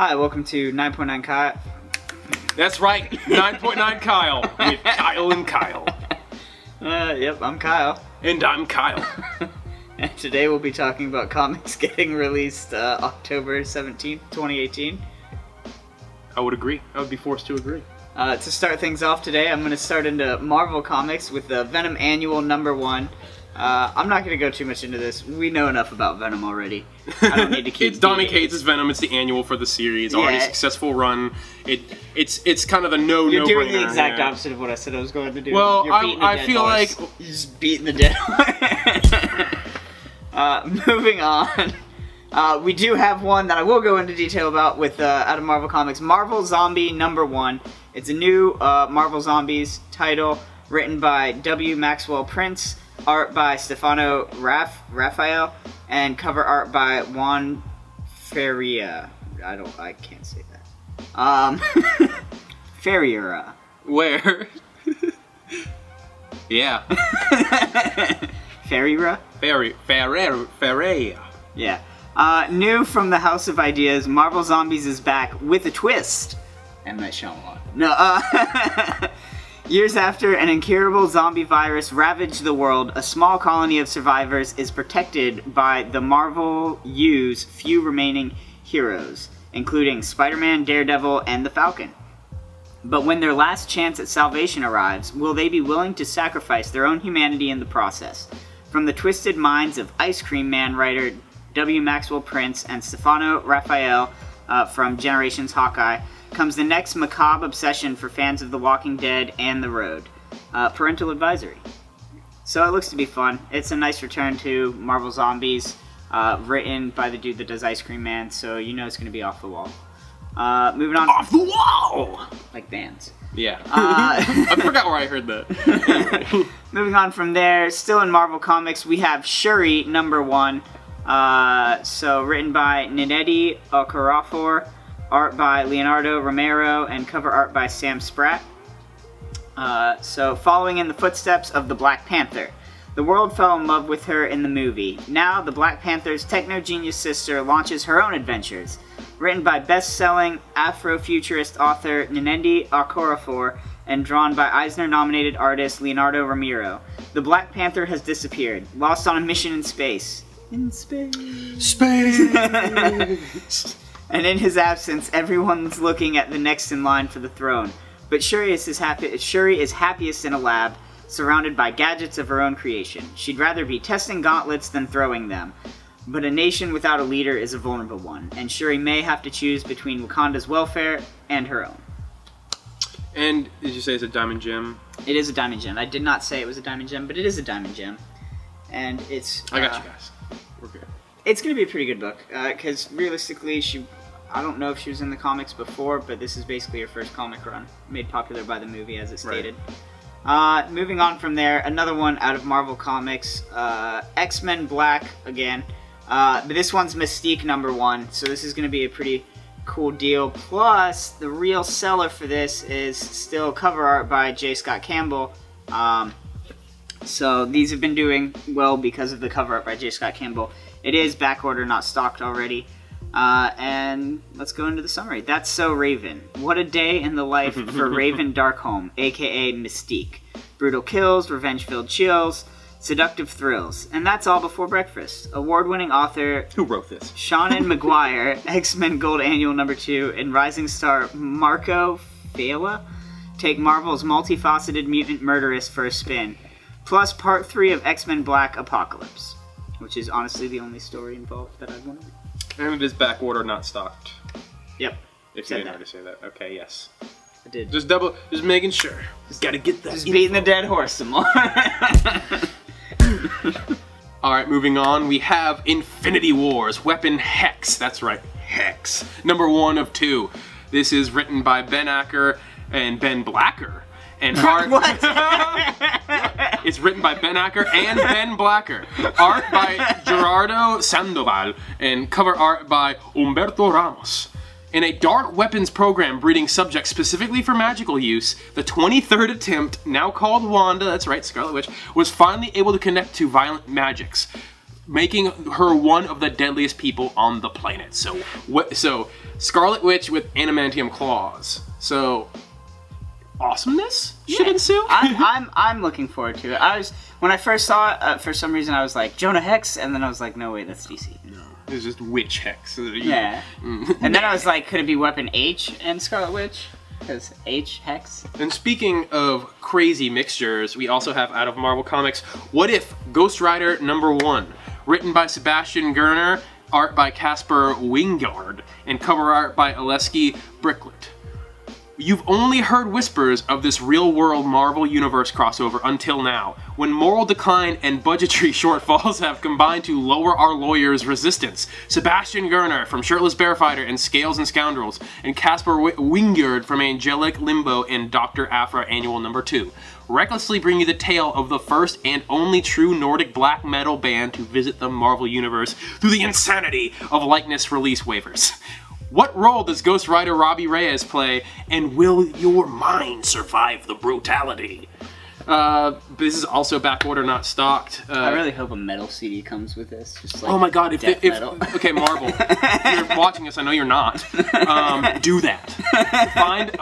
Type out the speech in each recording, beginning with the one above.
Hi, welcome to 9.9 Kyle. That's right, 9.9 Kyle, with Kyle and Kyle. Yep, I'm Kyle. And I'm Kyle. And today we'll be talking about comics getting released October 17th, 2018. I would agree. I would be forced to agree. To start things off today, I'm going to start into Marvel Comics with the Venom Annual #1. I'm not going to go too much into this. We know enough about Venom already. I don't need to keep. It's Donny Cates' Venom. It's the annual for the series. Already successful run. It's kind of a no-brainer. You're doing the exact opposite of what I said I was going to do. Well, You're beating I feel horse. like You're just beating the dead horse. Moving on. We do have one that I will go into detail about with out of Marvel Comics, Marvel Zombie #1. It's a new Marvel Zombies title written by W. Maxwell Prince, art by Stefano Raphael, and cover art by Juan Ferreira. I can't say that. Ferreira. where? Yeah. Ferreira? Ferreira. Yeah. New from the House of Ideas, Marvel Zombies is back with a twist. M. Night Shyamalan. No, years after an incurable zombie virus ravaged the world, a small colony of survivors is protected by the Marvel U's few remaining heroes, including Spider-Man, Daredevil, and the Falcon. But when their last chance at salvation arrives, will they be willing to sacrifice their own humanity in the process? From the twisted minds of Ice Cream Man writer W. Maxwell Prince and Stefano Raphael from Generations Hawkeye, comes the next macabre obsession for fans of The Walking Dead and The Road. Parental advisory. So it looks to be fun. It's a nice return to Marvel Zombies, written by the dude that does Ice Cream Man, so you know it's going to be off the wall. Moving on. Off the wall! Like bands. Yeah. I forgot where I heard that. Moving on from there, still in Marvel Comics, we have Shuri #1. So written by Nnedi Okorafor, art by Leonardo Romero, and cover art by Sam Spratt. So following in the footsteps of the Black Panther. The world fell in love with her in the movie. Now the Black Panther's techno-genius sister launches her own adventures. Written by best-selling Afrofuturist author Nnedi Okorafor and drawn by Eisner-nominated artist Leonardo Romero. The Black Panther has disappeared, lost on a mission in space. In space. Space! And in his absence, everyone's looking at the next in line for the throne. But Shuri is happiest in a lab, surrounded by gadgets of her own creation. She'd rather be testing gauntlets than throwing them. But a nation without a leader is a vulnerable one, and Shuri may have to choose between Wakanda's welfare and her own. And did you say it's a diamond gem? It is a diamond gem. I did not say it was a diamond gem, but it is a diamond gem. And it's... I got you guys. We're good. It's going to be a pretty good book, because realistically, I don't know if she was in the comics before, but this is basically her first comic run, made popular by the movie, as it stated. Right. Moving on from there, another one out of Marvel Comics, X-Men Black, again. But this one's Mystique #1, so this is going to be a pretty cool deal. Plus, the real seller for this is still cover art by J. Scott Campbell. So these have been doing well because of the cover art by J. Scott Campbell. It is backorder, not stocked already. And let's go into the summary. That's So Raven. What a day in the life for Raven Darkholme, aka Mystique. Brutal kills, revenge-filled chills, seductive thrills. And that's all before breakfast. Award-winning author... Who wrote this? Seanan McGuire, X-Men Gold Annual #2, and rising star Marco Failla take Marvel's multifaceted mutant murderess for a spin. Plus Part 3 of X-Men Black Apocalypse, which is honestly the only story involved that I've wanted. And it is backorder, not stocked. Yep. If you didn't already say that. Okay, yes. I did. Just making sure. Just gotta get that. Just beating the dead horse some more. Alright, moving on. We have Infinity Wars, Weapon Hex. That's right, Hex. #1 of 2. This is written by Ben Acker and Ben Blacker. And art... What? It's written by Ben Acker and Ben Blacker. Art by Gerardo Sandoval. And cover art by Humberto Ramos. In a dark weapons program breeding subjects specifically for magical use, the 23rd attempt, now called Wanda, that's right, Scarlet Witch, was finally able to connect to violent magics. making her one of the deadliest people on the planet. So Scarlet Witch with adamantium claws. So awesomeness should ensue. I'm looking forward to it. When I first saw it, for some reason I was like Jonah Hex, and then I was like, no wait, that's DC. No, it's just Witch Hex. Yeah. And then I was like, could it be Weapon H and Scarlet Witch? Because H, Hex. And speaking of crazy mixtures, we also have out of Marvel Comics, What If Ghost Rider #1, written by Sebastian Gerner, art by Casper Wingard, and cover art by Aleski Bricklet. You've only heard whispers of this real-world Marvel Universe crossover until now, when moral decline and budgetary shortfalls have combined to lower our lawyers' resistance. Sebastian Gerner from Shirtless Bearfighter and Scales and Scoundrels, and Casper Wingard from Angelic Limbo and Dr. Aphra Annual #2, recklessly bring you the tale of the first and only true Nordic black metal band to visit the Marvel Universe through the insanity of likeness release waivers. What role does Ghost Rider Robbie Reyes play, and will your mind survive the brutality? This is also backorder, not stocked. I really hope a metal CD comes with this. Just like oh my god, if okay, Marvel, if you're watching this, I know you're not. Do that.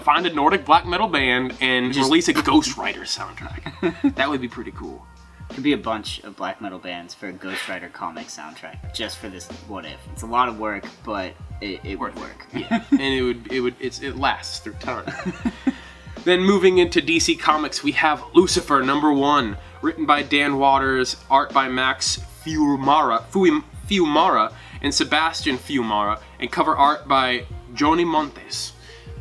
Find a Nordic black metal band and release a Ghost Rider soundtrack. That would be pretty cool. Could be a bunch of black metal bands for a Ghost Rider comic soundtrack just for this What If. It's a lot of work, but it would work. Yeah, and it lasts through time. Then moving into DC Comics, we have Lucifer #1, written by Dan Waters, art by Max Fiumara, and Sebastian Fiumara, and cover art by Johnny Montes.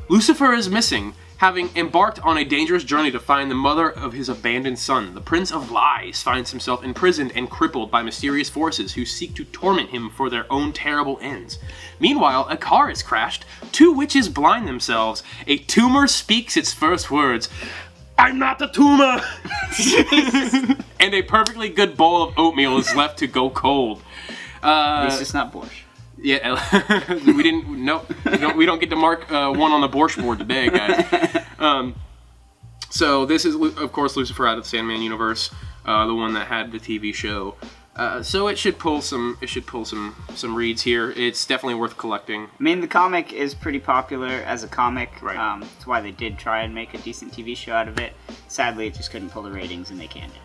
Lucifer is missing, having embarked on a dangerous journey to find the mother of his abandoned son. The Prince of Lies finds himself imprisoned and crippled by mysterious forces who seek to torment him for their own terrible ends. Meanwhile, a car is crashed, 2 witches blind themselves, a tumor speaks its first words, "I'm not the tumor!" and a perfectly good bowl of oatmeal is left to go cold. At least it's not borscht. Yeah, we don't get to mark one on the borscht board today, guys. So this is, of course, Lucifer out of the Sandman universe, the one that had the TV show. So it should pull some reads here. It's definitely worth collecting. I mean, the comic is pretty popular as a comic. Right. That's why they did try and make a decent TV show out of it. Sadly, it just couldn't pull the ratings, and they canned it.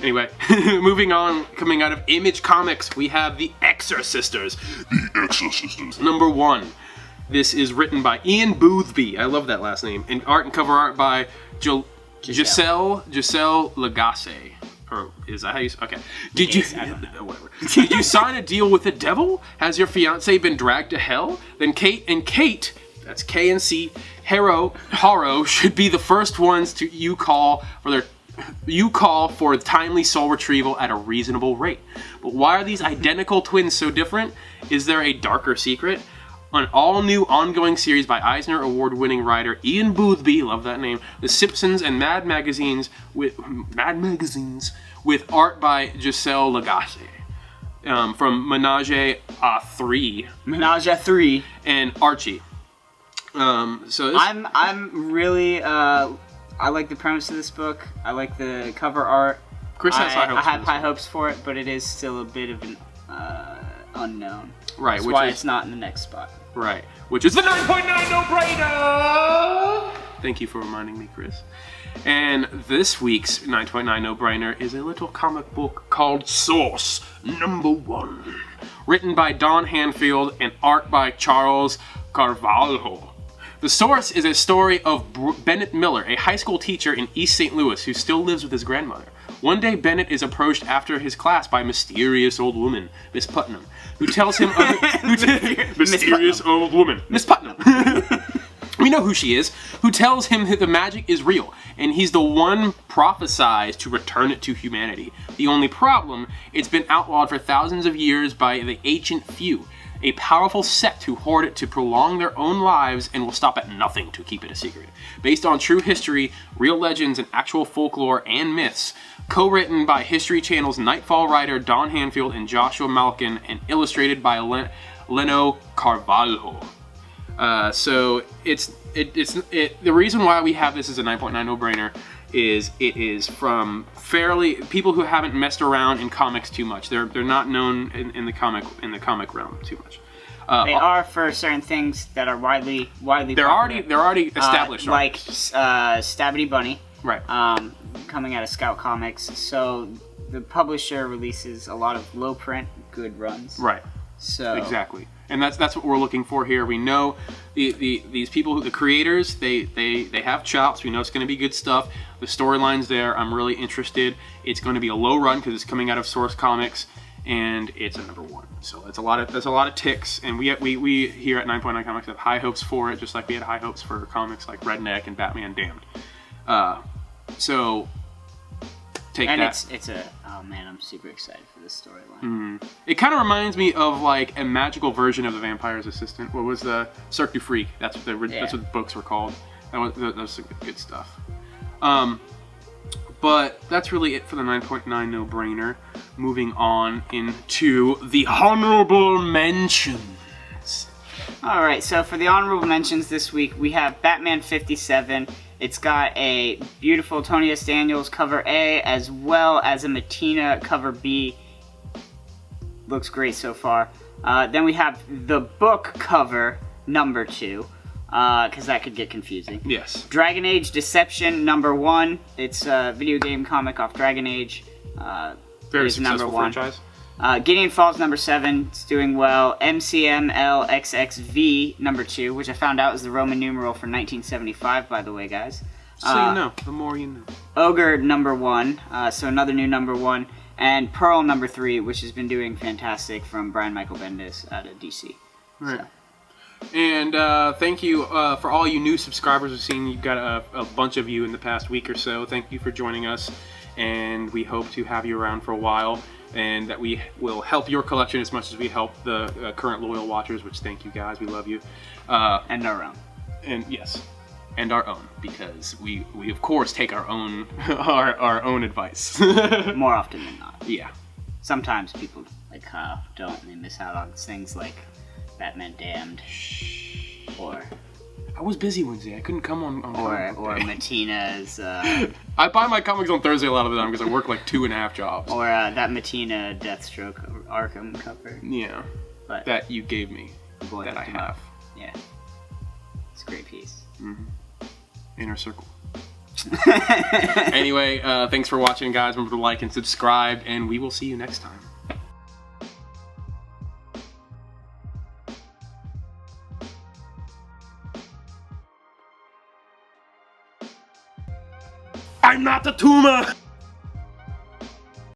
Anyway, moving on, coming out of Image Comics, we have The Exorcisters. The Exorcisters. #1. This is written by Ian Boothby. I love that last name. And art and cover art by Giselle Lagasse. Or is that how you say? Okay. Did you sign a deal with the devil? Has your fiancé been dragged to hell? Then Kate, that's K and C, Haro should be the first ones you call for timely soul retrieval at a reasonable rate. But why are these identical twins so different? Is there a darker secret? An all-new ongoing series by Eisner Award-winning writer Ian Boothby, love that name, The Simpsons and Mad Magazines with art by Giselle Lagasse. From Menage a Three. Menage a Three. And Archie. I'm really I like the premise of this book. I like the cover art. Chris has high hopes. I have high hopes for it, but it is still a bit of an unknown. Right, That's why it's not in the next spot. Right, which is the 9.9 no-brainer! Thank you for reminding me, Chris. And this week's 9.9 no-brainer is a little comic book called Source #1, written by Don Hanfield and art by Charles Carvalho. The Source is a story of Bennett Miller, a high school teacher in East St. Louis who still lives with his grandmother. One day, Bennett is approached after his class by a mysterious old woman, Miss Putnam, who tells him... mysterious old woman, Miss Putnam. We know who she is, who tells him that the magic is real, and he's the one prophesied to return it to humanity. The only problem, it's been outlawed for thousands of years by the Ancient Few, a powerful sect who hoard it to prolong their own lives and will stop at nothing to keep it a secret. Based on true history, real legends, and actual folklore and myths, co-written by History Channel's Nightfall writer Don Hanfield and Joshua Malkin, and illustrated by Leno Carvalho. So the reason why we have this as a 9.9 no-brainer is it is from fairly people who haven't messed around in comics too much. They're not known in the comic realm too much. They are for certain things that are widely They're already established. Like Stabity Bunny, right? Coming out of Scout Comics. So the publisher releases a lot of low print, good runs. Right. So exactly, and that's what we're looking for here. We know these people, the creators, they have chops. We know it's going to be good stuff. The storyline's there. I'm really interested. It's going to be a low run because it's coming out of Source Comics, and it's a #1. So there's a lot of ticks, and we here at 9.9 Comics have high hopes for it, just like we had high hopes for comics like Redneck and Batman Damned. So take and that. it's oh man, I'm super excited for this storyline. It kind of reminds me of like a magical version of the Vampire's Assistant. What was the Cirque du Freak? That's what the books were called. That was some good stuff. But that's really it for the 9.9 no-brainer. Moving on into the honorable mentions. All right, so for the honorable mentions this week, we have Batman 57. It's got a beautiful Tony S. Daniels cover A as well as a Mattina cover B. Looks great so far. Then we have the book cover #2, because that could get confusing. Yes. Dragon Age Deception #1. It's a video game comic off Dragon Age. Very successful franchise. Gideon Falls #7. It's doing well. MCMLXXV #2, which I found out is the Roman numeral for 1975, by the way, guys. So you know. The more you know. Ogre #1. So another new #1. And Pearl #3, which has been doing fantastic from Brian Michael Bendis out of DC. Right. So. And thank you for all you new subscribers. We've seen you've got a bunch of you in the past week or so. Thank you for joining us, and we hope to have you around for a while, and that we will help your collection as much as we help the current loyal watchers, which thank you guys. We love you. And our own. And yes, and our own, because we of course take our own our own advice. More often than not. Yeah. Sometimes people like don't, and they miss out on things like Batman Damned, or I was busy Wednesday. I couldn't come on or Mattina's. I buy my comics on Thursday a lot of the time because I work like 2.5 jobs. Or that Mattina Deathstroke Arkham cover. Yeah, but that you gave me. That I have. Yeah, it's a great piece. Mm-hmm. Inner Circle. Anyway, thanks for watching, guys. Remember to like and subscribe, and we will see you next time. I'm not a tumor!